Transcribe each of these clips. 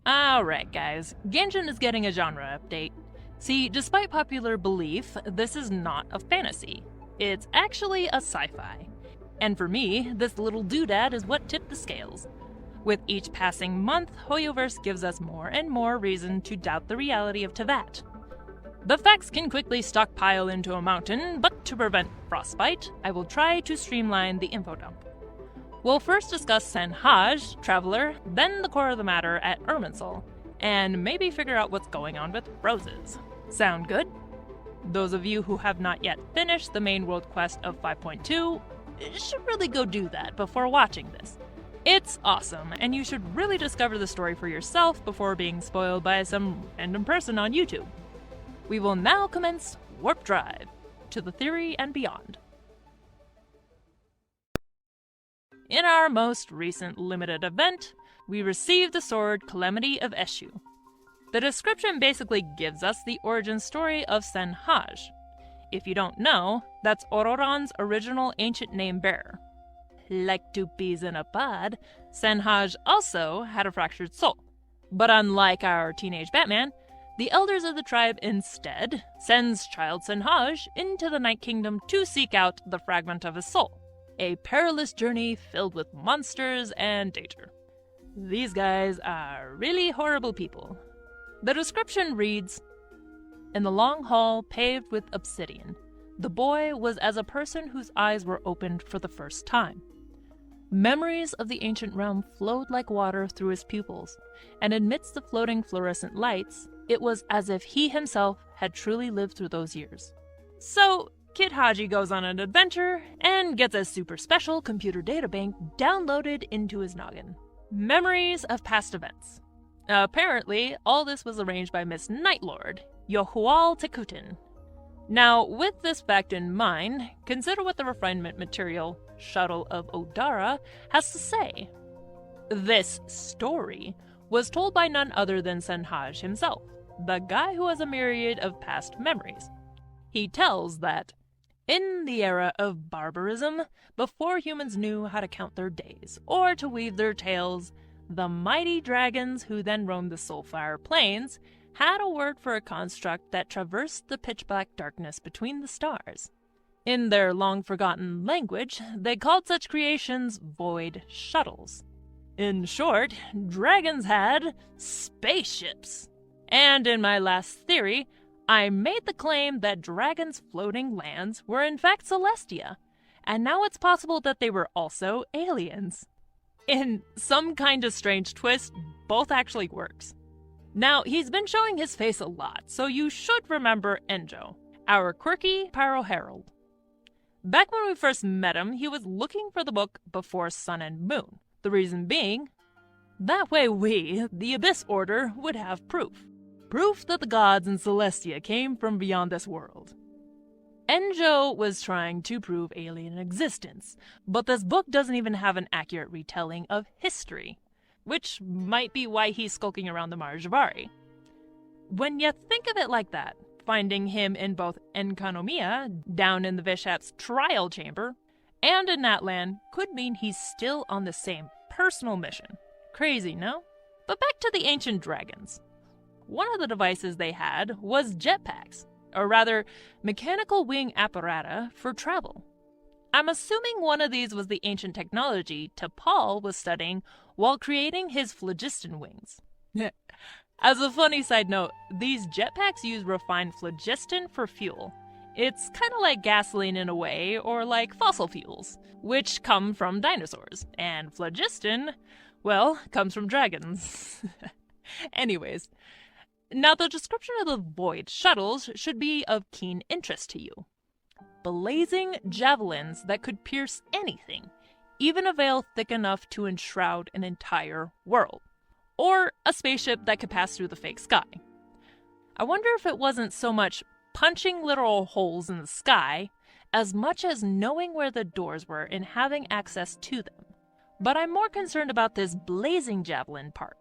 Alright guys, Genshin is getting a genre update. See, despite popular belief, this is not a fantasy. It's actually a sci-fi. And for me, this little doodad is what tipped the scales. With each passing month, Hoyoverse gives us more and more reason to doubt the reality of Teyvat. The facts can quickly stockpile into a mountain, but to prevent frostbite, I will try to streamline the info dump. We'll first discuss Sanhaj, Traveler, then the core of the matter at Irminsul, and maybe figure out what's going on with roses. Sound good? Those of you who have not yet finished the main world quest of 5.2 should really go do that before watching this. It's awesome, and you should really discover the story for yourself before being spoiled by some random person on YouTube. We will now commence Warp Drive to the theory and beyond. In our most recent limited event, we received the sword Calamity of Eshu. The description basically gives us the origin story of Sanhaj. If you don't know, that's Auroran's original ancient name bearer. Like two peas in a pod, Sanhaj also had a fractured soul. But unlike our teenage Batman, the elders of the tribe instead sends child Sanhaj into the Night Kingdom to seek out the fragment of his soul. A perilous journey filled with monsters and danger. These guys are really horrible people. The description reads, "In the long hall paved with obsidian, the boy was as a person whose eyes were opened for the first time. Memories of the ancient realm flowed like water through his pupils, and amidst the floating fluorescent lights, it was as if he himself had truly lived through those years." So, Kid Haji goes on an adventure and gets a super special computer databank downloaded into his noggin. Memories of past events. Apparently, all this was arranged by Miss Nightlord, Yohual Tekutin. Now, with this fact in mind, consider what the refinement material, Shuttle of Odara, has to say. This story was told by none other than Sanhaj himself, the guy who has a myriad of past memories. He tells that, in the era of barbarism, before humans knew how to count their days, or to weave their tales, the mighty dragons who then roamed the Soulfire Plains had a word for a construct that traversed the pitch-black darkness between the stars. In their long-forgotten language, they called such creations void shuttles. In short, dragons had spaceships. And in my last theory, I made the claim that dragons' floating lands were in fact Celestia, and now it's possible that they were also aliens. In some kind of strange twist, both actually works. Now, he's been showing his face a lot, so you should remember Enjo, our quirky Pyro Herald. Back when we first met him, he was looking for the book Before Sun and Moon. The reason being, that way we, the Abyss Order, would have proof. Proof that the gods in Celestia came from beyond this world. Enjo was trying to prove alien existence, but this book doesn't even have an accurate retelling of history, which might be why he's skulking around the Marjavari. When you think of it like that, finding him in both Enkanomiya, down in the Vishat's trial chamber, and in Natlan could mean he's still on the same personal mission. Crazy, no? But back to the ancient dragons. One of the devices they had was jetpacks, or rather, mechanical wing apparata for travel. I'm assuming one of these was the ancient technology T'Pol was studying while creating his phlogiston wings. As a funny side note, these jetpacks use refined phlogiston for fuel. It's kind of like gasoline in a way, or like fossil fuels, which come from dinosaurs, and phlogiston, well, comes from dragons. Anyways, now the description of the void shuttles should be of keen interest to you. Blazing javelins that could pierce anything, even a veil thick enough to enshroud an entire world. Or a spaceship that could pass through the fake sky. I wonder if it wasn't so much punching literal holes in the sky, as much as knowing where the doors were and having access to them. But I'm more concerned about this blazing javelin part.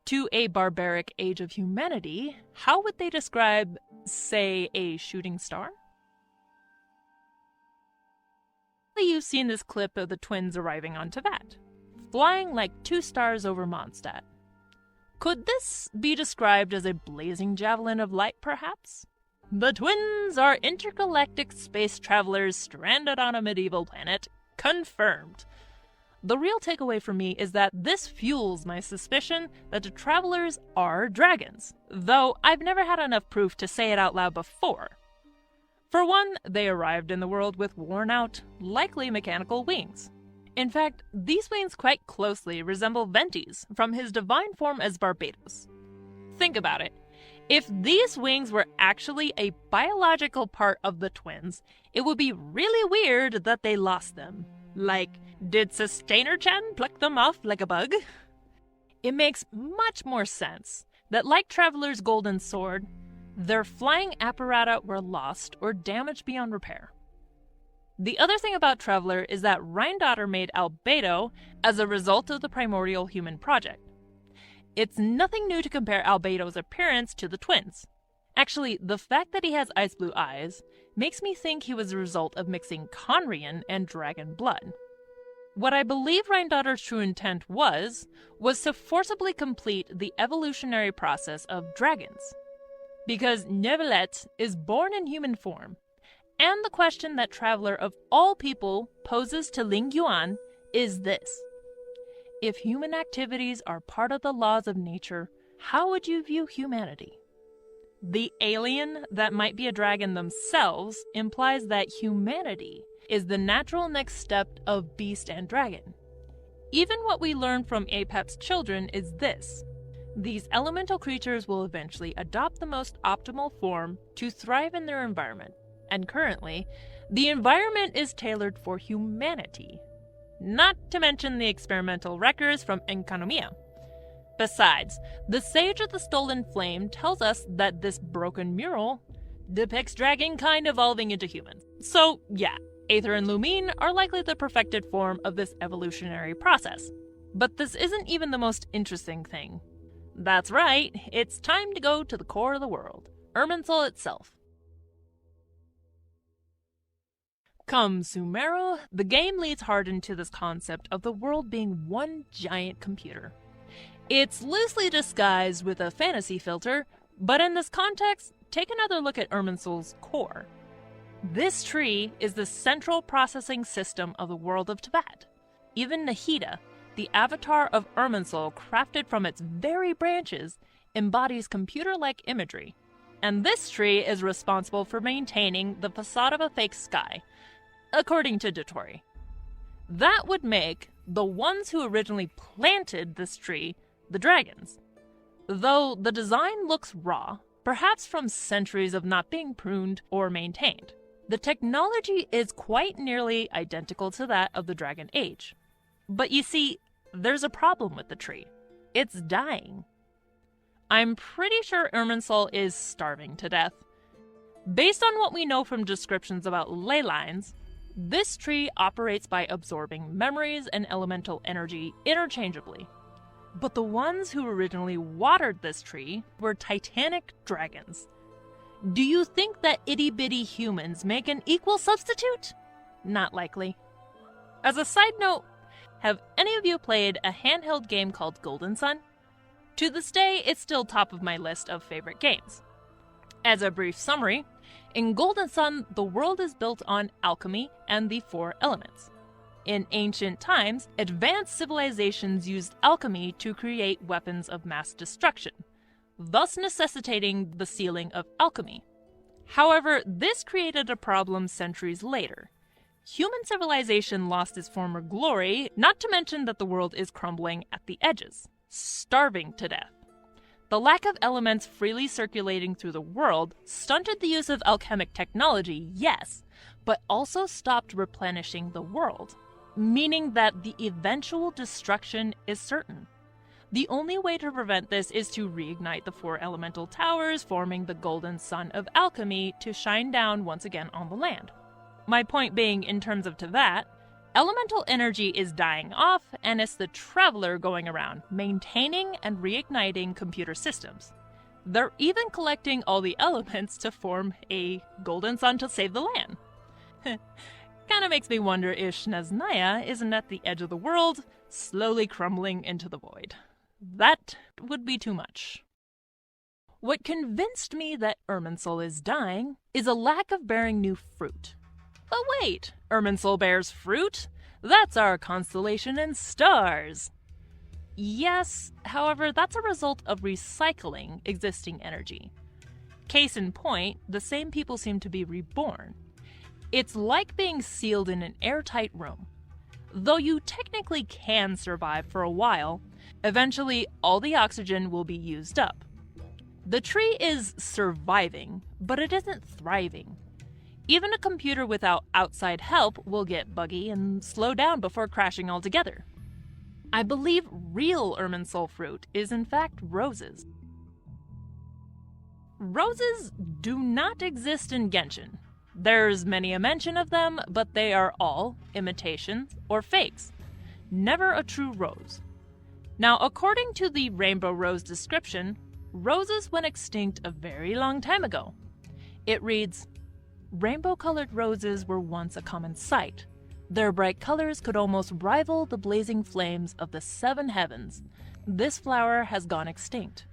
To a barbaric age of humanity, how would they describe, say, a shooting star? You've seen this clip of the twins arriving on Teyvat, flying like two stars over Mondstadt. Could this be described as a blazing javelin of light, perhaps? The twins are intergalactic space travelers stranded on a medieval planet. Confirmed. The real takeaway for me is that this fuels my suspicion that the travelers are dragons, though I've never had enough proof to say it out loud before. For one, they arrived in the world with worn-out, likely mechanical wings. In fact, these wings quite closely resemble Venti's from his divine form as Barbados. Think about it. If these wings were actually a biological part of the twins, it would be really weird that they lost them. Like, did Sustainer-chan pluck them off like a bug? It makes much more sense that, like Traveler's golden sword, their flying apparata were lost or damaged beyond repair. The other thing about Traveler is that Rheindotter made Albedo as a result of the primordial human project. It's nothing new to compare Albedo's appearance to the twins. Actually, the fact that he has ice blue eyes makes me think he was a result of mixing Conrian and dragon blood. What I believe Rheindotter's true intent was to forcibly complete the evolutionary process of dragons. Because Neuvillette is born in human form, and the question that Traveler of all people poses to Ling Yuan is this. If human activities are part of the laws of nature, how would you view humanity? The alien that might be a dragon themselves implies that humanity is the natural next step of beast and dragon. Even what we learn from Apep's children is this. These elemental creatures will eventually adopt the most optimal form to thrive in their environment, and currently, the environment is tailored for humanity. Not to mention the experimental wreckers from Enkanomiya. Besides, the Sage of the Stolen Flame tells us that this broken mural depicts dragonkind evolving into humans. So yeah, Aether and Lumine are likely the perfected form of this evolutionary process. But this isn't even the most interesting thing. That's right, it's time to go to the core of the world, Irminsul itself. Come Sumero, the game leads hard into this concept of the world being one giant computer. It's loosely disguised with a fantasy filter, but in this context, take another look at Irminsul's core. This tree is the central processing system of the world of Tibet. Even Nahida, the avatar of Irminsul crafted from its very branches, embodies computer-like imagery. And this tree is responsible for maintaining the facade of a fake sky, according to Dotori. That would make the ones who originally planted this tree the dragons. Though the design looks raw, perhaps from centuries of not being pruned or maintained. The technology is quite nearly identical to that of the Dragon Age. But you see, there's a problem with the tree. It's dying. I'm pretty sure Irminsul is starving to death. Based on what we know from descriptions about ley lines, this tree operates by absorbing memories and elemental energy interchangeably. But the ones who originally watered this tree were titanic dragons. Do you think that itty-bitty humans make an equal substitute? Not likely. As a side note, have any of you played a handheld game called Golden Sun? To this day, it's still top of my list of favorite games. As a brief summary, in Golden Sun, the world is built on alchemy and the four elements. In ancient times, advanced civilizations used alchemy to create weapons of mass destruction, thus necessitating the sealing of alchemy. However, this created a problem centuries later. Human civilization lost its former glory, not to mention that the world is crumbling at the edges, starving to death. The lack of elements freely circulating through the world stunted the use of alchemic technology, yes, but also stopped replenishing the world, meaning that the eventual destruction is certain. The only way to prevent this is to reignite the four elemental towers, forming the golden sun of alchemy to shine down once again on the land. My point being, in terms of Teyvat, elemental energy is dying off, and it's the Traveler going around, maintaining and reigniting computer systems. They're even collecting all the elements to form a golden sun to save the land. Kinda makes me wonder if Snezhnaya isn't at the edge of the world, slowly crumbling into the void. That would be too much. What convinced me that Irminsul is dying is a lack of bearing new fruit. But wait, Irminsul bears fruit? That's our constellation and stars. Yes, however, that's a result of recycling existing energy. Case in point, the same people seem to be reborn. It's like being sealed in an airtight room. Though you technically can survive for a while, eventually all the oxygen will be used up. The tree is surviving, but it isn't thriving. Even a computer without outside help will get buggy and slow down before crashing altogether. I believe real Irminsul fruit is in fact roses. Roses do not exist in Genshin. There's many a mention of them, but they are all imitations or fakes. Never a true rose. Now, according to the Rainbow Rose description, roses went extinct a very long time ago. It reads, "Rainbow-colored roses were once a common sight. Their bright colors could almost rival the blazing flames of the seven heavens. This flower has gone extinct."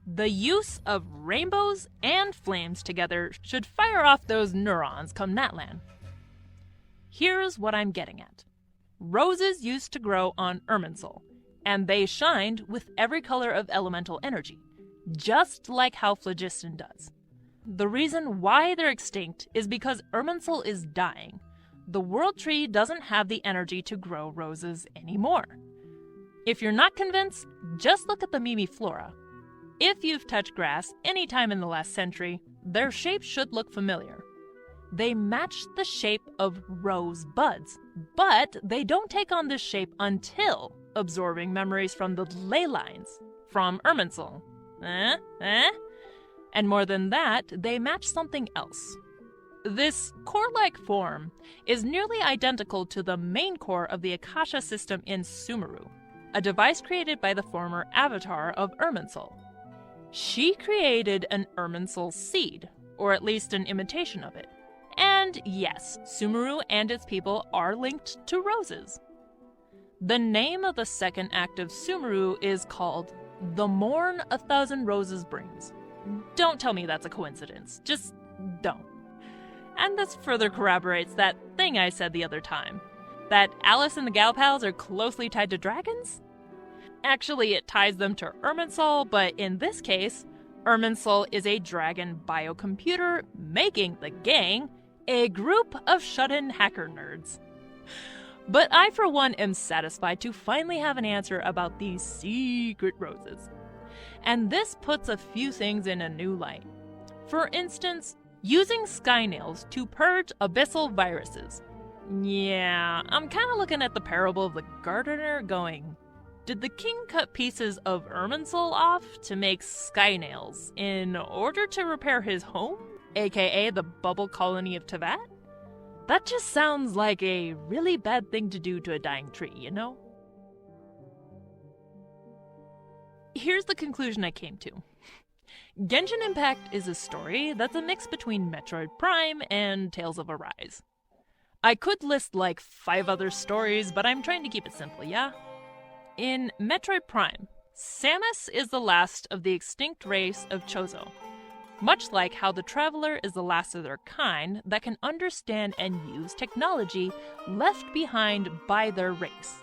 The use of rainbows and flames together should fire off those neurons come Natlan. Here's what I'm getting at. Roses used to grow on Irminsul, and they shined with every color of elemental energy, just like how phlogiston does. The reason why they're extinct is because Irminsul is dying. The world tree doesn't have the energy to grow roses anymore. If you're not convinced, just look at the Mimi flora. If you've touched grass any time in the last century, their shape should look familiar. They match the shape of rose buds, but they don't take on this shape until absorbing memories from the ley lines from Irminsul. And more than that, they match something else. This core-like form is nearly identical to the main core of the Akasha system in Sumeru, a device created by the former avatar of Irminsul. She created an Irminsul seed, or at least an imitation of it. And yes, Sumeru and its people are linked to roses. The name of the second act of Sumeru is called The Morn a Thousand Roses Brings. Don't tell me that's a coincidence. Just don't. And this further corroborates that thing I said the other time, that Alice and the Gal Pals are closely tied to dragons? Actually, it ties them to Irminsul, but in this case, Irminsul is a dragon biocomputer making the gang a group of shut-in hacker nerds. But I, for one, am satisfied to finally have an answer about these secret roses. And this puts a few things in a new light. For instance, using skynails to purge abyssal viruses. Yeah, I'm kind of looking at the parable of the gardener going, did the king cut pieces of Irminsul off to make skynails in order to repair his home, aka the bubble colony of Tevat? That just sounds like a really bad thing to do to a dying tree, you know? Here's the conclusion I came to. Genshin Impact is a story that's a mix between Metroid Prime and Tales of Arise. I could list like 5 other stories, but I'm trying to keep it simple, yeah? In Metroid Prime, Samus is the last of the extinct race of Chozo, much like how the Traveler is the last of their kind that can understand and use technology left behind by their race.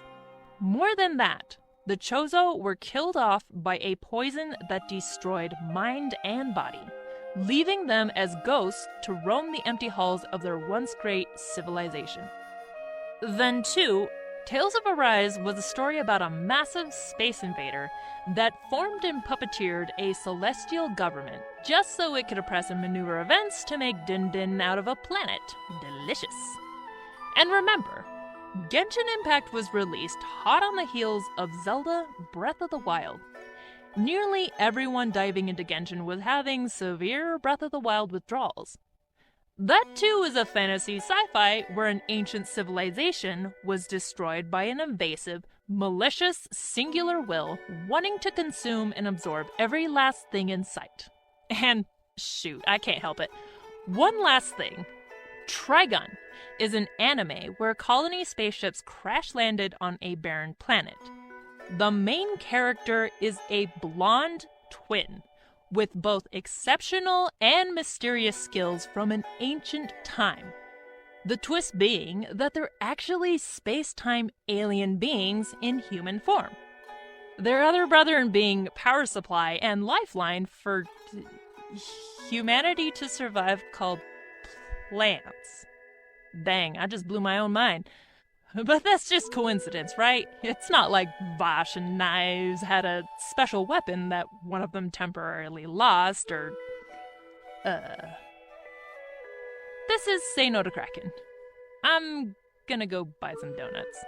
More than that, the Chozo were killed off by a poison that destroyed mind and body, leaving them as ghosts to roam the empty halls of their once great civilization. Then too, Tales of Arise was a story about a massive space invader that formed and puppeteered a celestial government just so it could oppress and maneuver events to make Din Din out of a planet. Delicious. And remember, Genshin Impact was released hot on the heels of Zelda Breath of the Wild. Nearly everyone diving into Genshin was having severe Breath of the Wild withdrawals. That too is a fantasy sci-fi where an ancient civilization was destroyed by an invasive, malicious, singular will wanting to consume and absorb every last thing in sight. And shoot, I can't help it. One last thing. Trigun is an anime where colony spaceships crash-landed on a barren planet. The main character is a blonde twin with both exceptional and mysterious skills from an ancient time. The twist being that they're actually space-time alien beings in human form. Their other brethren being power supply and lifeline for humanity to survive called plants. Dang, I just blew my own mind. But that's just coincidence, right? It's not like Vosh and Knives had a special weapon that one of them temporarily lost, or... This is Say No to Kraken. I'm gonna go buy some donuts.